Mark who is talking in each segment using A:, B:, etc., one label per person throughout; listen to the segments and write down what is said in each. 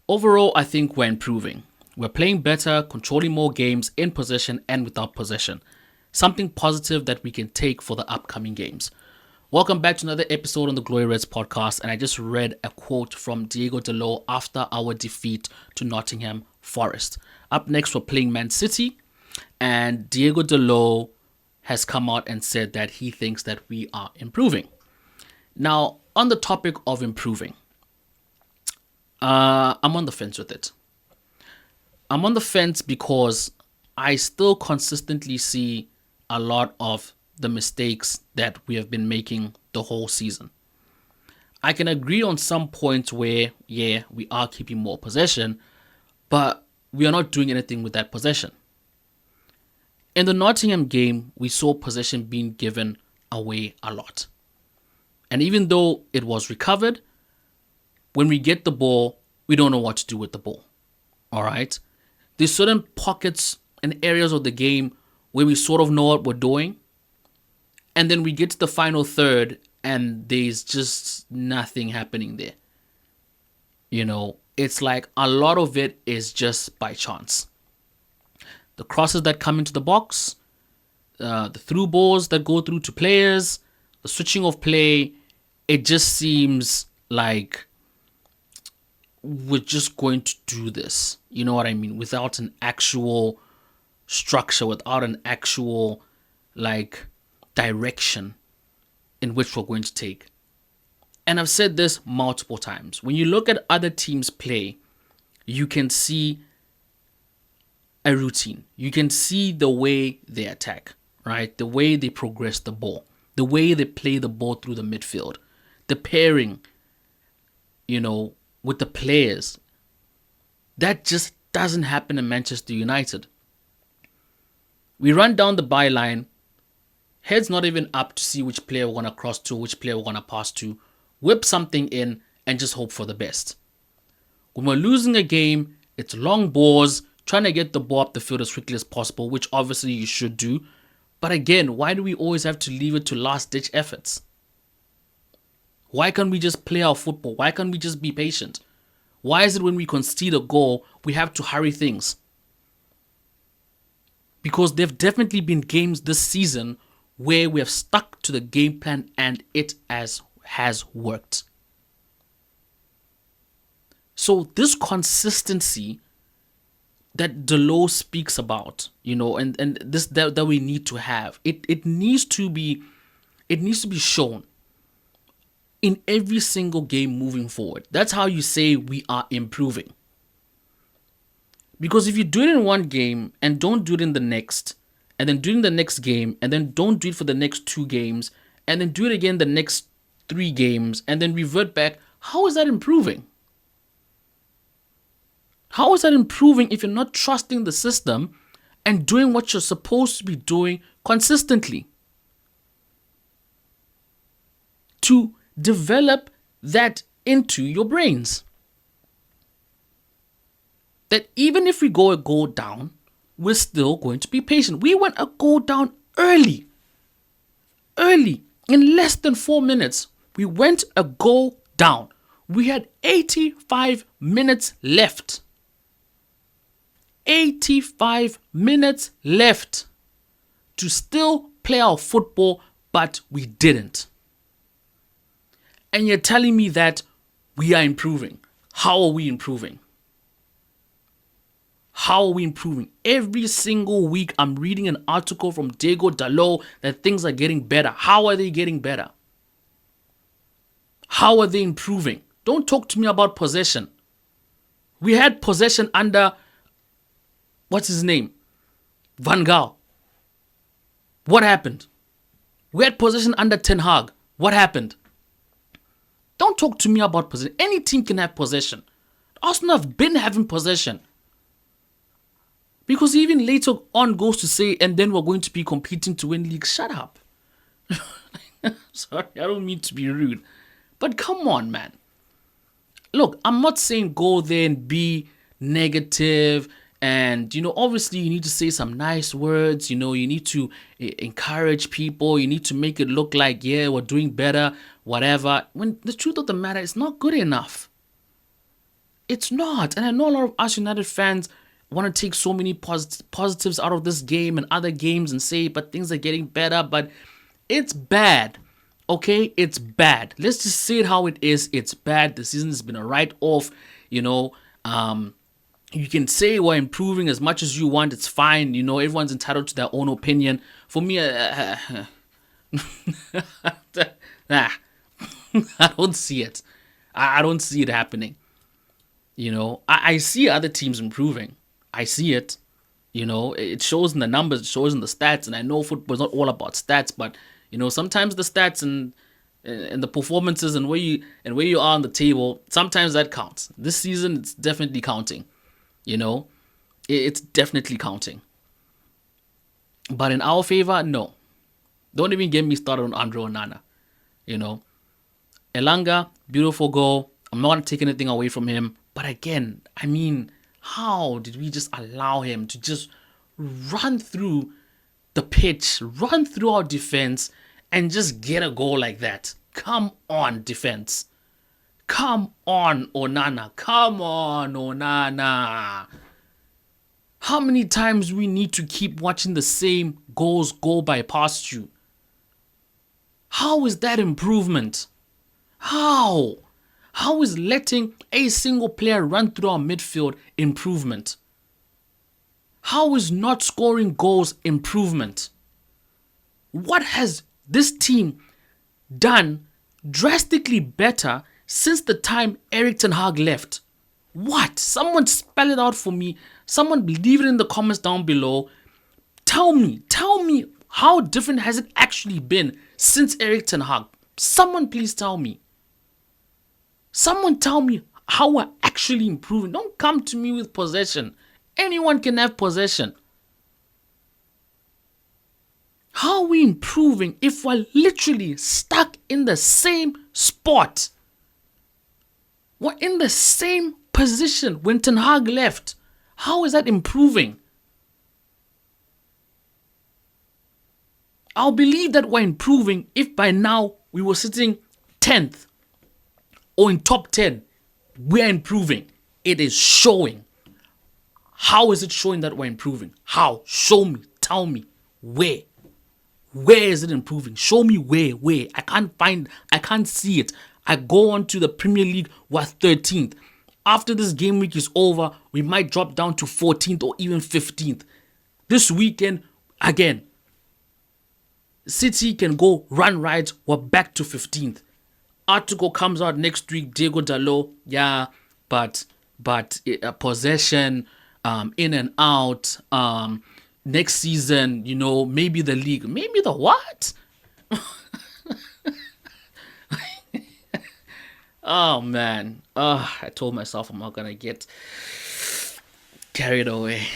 A: Overall, I think we're improving. We're playing better, controlling more games in possession and without possession. Something positive that we can take for the upcoming games. Welcome back to another episode on the Gloryreds podcast, and I just read a quote from Diego Dalot after our defeat to Nottingham Forest. Up next, we're playing Man City, and Diego Dalot has come out and said that he thinks that we are improving. Now, on the topic of improving, I'm on the fence with it. I'm on the fence because I still consistently see a lot of the mistakes that we have been making the whole season. I can agree on some points where, yeah, we are keeping more possession, but we are not doing anything with that possession. In the Nottingham game, we saw possession being given away a lot. And even though it was recovered, when we get the ball, we don't know what to do with the ball. All right? There's certain pockets and areas of the game where we sort of know what we're doing. And then we get to the final third and there's just nothing happening there. You know, it's like a lot of it is just by chance. The crosses that come into the box, the through balls that go through to players, the switching of play, it just seems like we're just going to do this. You know what I mean? Without an actual structure, without an actual direction in which we're going to take. And I've said this multiple times. When you look at other teams play, you can see a routine. You can see the way they attack, right? The way they progress the ball, the way they play the ball through the midfield, the pairing, with the players. That just doesn't happen in Manchester United. We run down the byline, heads not even up to see which player we're going to cross to, which player we're going to pass to, whip something in, and just hope for the best. When we're losing a game, it's long balls, trying to get the ball up the field as quickly as possible, which obviously you should do. But again, why do we always have to leave it to last-ditch efforts? Why can't we just play our football? Why can't we just be patient? Why is it when we concede a goal, we have to hurry things? Because there have definitely been games this season where we have stuck to the game plan and it has worked. So this consistency that Dalot speaks about, and this that we need to have, it needs to be shown in every single game moving forward. That's how you say we are improving. Because if you do it in one game and don't do it in the next, and then do it in the next game, and then don't do it for the next 2 games, and then do it again the next 3 games, and then revert back, how is that improving? How is that improving if you're not trusting the system and doing what you're supposed to be doing consistently? To develop that into your brains. That even if we go a goal down, we're still going to be patient. We went a goal down early. In less than 4 minutes, we went a goal down. We had 85 minutes left. 85 minutes left to still play our football, but we didn't. And you're telling me that we are improving. How are we improving? How are we improving? Every single week, I'm reading an article from Diego Dalot that things are getting better. How are they getting better? How are they improving? Don't talk to me about possession. We had possession under, what's his name? Van Gaal. What happened? We had possession under Ten Hag. What happened? Don't talk to me about possession. Any team can have possession. Arsenal have been having possession. Because even later on goes to say, and then we're going to be competing to win leagues. Shut up. Sorry, I don't mean to be rude. But come on, man. Look, I'm not saying go there and be negative. And, obviously you need to say some nice words. You need to encourage people. You need to make it look like, yeah, we're doing better, whatever. When the truth of the matter is not good enough. It's not. And I know a lot of us United fans want to take so many positives out of this game and other games and say, but things are getting better. But it's bad. Okay? It's bad. Let's just say it how it is. It's bad. The season has been a write-off. You know, you can say we're improving as much as you want. It's fine. You know, everyone's entitled to their own opinion. For me, nah, I don't see it. I don't see it happening. You know, I see other teams improving. I see it. You know, it shows in the numbers, it shows in the stats. And I know football's not all about stats, but you know, sometimes the stats and the performances and where you are on the table, sometimes that counts. This season, it's definitely counting. You know, it's definitely counting. But in our favor, no. Don't even get me started on Andre Onana. You know, Elanga, beautiful goal. I'm not taking anything away from him. But again, I mean, how did we just allow him to just run through the pitch, run through our defense, and just get a goal like that? Come on, defense. Come on, Onana. Come on, Onana. How many times we need to keep watching the same goals go by past you? How is that improvement? How? How is letting a single player run through our midfield improvement? How is not scoring goals improvement? What has this team done drastically better since the time Erik ten Hag left? What? Someone spell it out for me. Someone leave it in the comments down below. Tell me how different has it actually been since Erik ten Hag? Someone please tell me. Someone tell me how we're actually improving. Don't come to me with possession. Anyone can have possession. How are we improving if we're literally stuck in the same spot? We're in the same position when Ten Hag left. How is that improving? I'll believe that we're improving if by now we were sitting 10th or in top 10. We're improving. It is showing. How is it showing that we're improving? How? Show me. Tell me. Where? Where is it improving? Show me where. I can't see it. I go on to the Premier League, we're 13th. After this game week is over, we might drop down to 14th or even 15th. This weekend, again, City can go run rides, we're back to 15th. Article comes out next week, Diego Dalot, yeah, but possession, in and out, next season, you know, maybe the league, maybe the what? Oh man, I told myself I'm not gonna get carried away.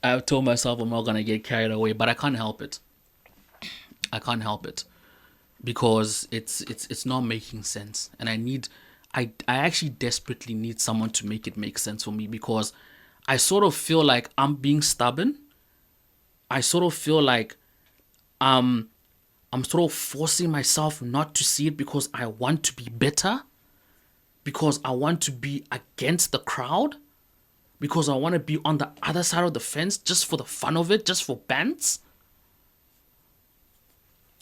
A: I've told myself I'm not gonna get carried away, but I can't help it. I can't help it because it's not making sense, and I actually desperately need someone to make it make sense for me because I sort of feel like I'm being stubborn. I sort of feel like I'm sort of forcing myself not to see it because I want to be better, because I want to be against the crowd, because I want to be on the other side of the fence just for the fun of it, just for bands.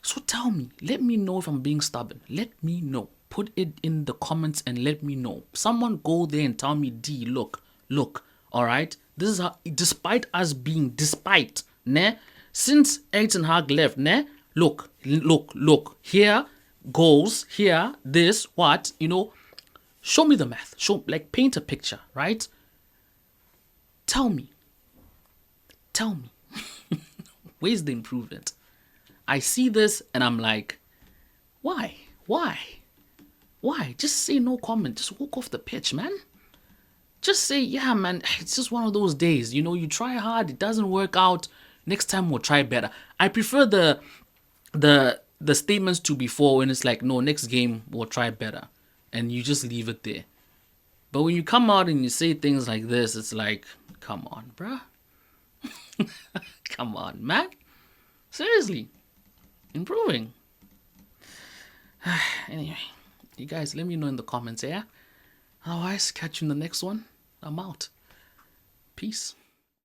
A: So tell me, let me know if I'm being stubborn. Let me know. Put it in the comments and let me know. Someone go there and tell me, D, look, all right? This is how, despite, ne? Since Erik ten Hag left, ne? Look, here goals, here, this, what, you know, show me the math, paint a picture, right? Tell me, where's the improvement? I see this and I'm like, why? Just say no comment, just walk off the pitch, man. Just say, yeah, man, it's just one of those days, you know, you try hard, it doesn't work out, next time we'll try better. I prefer the statements to before when it's like, no, next game we'll try better, and you just leave it there. But when you come out and you say things like this, it's like, come on, bruh. Come on, man. Seriously. Improving. Anyway, you guys, let me know in the comments, yeah? Otherwise, catch you in the next one. I'm out. Peace.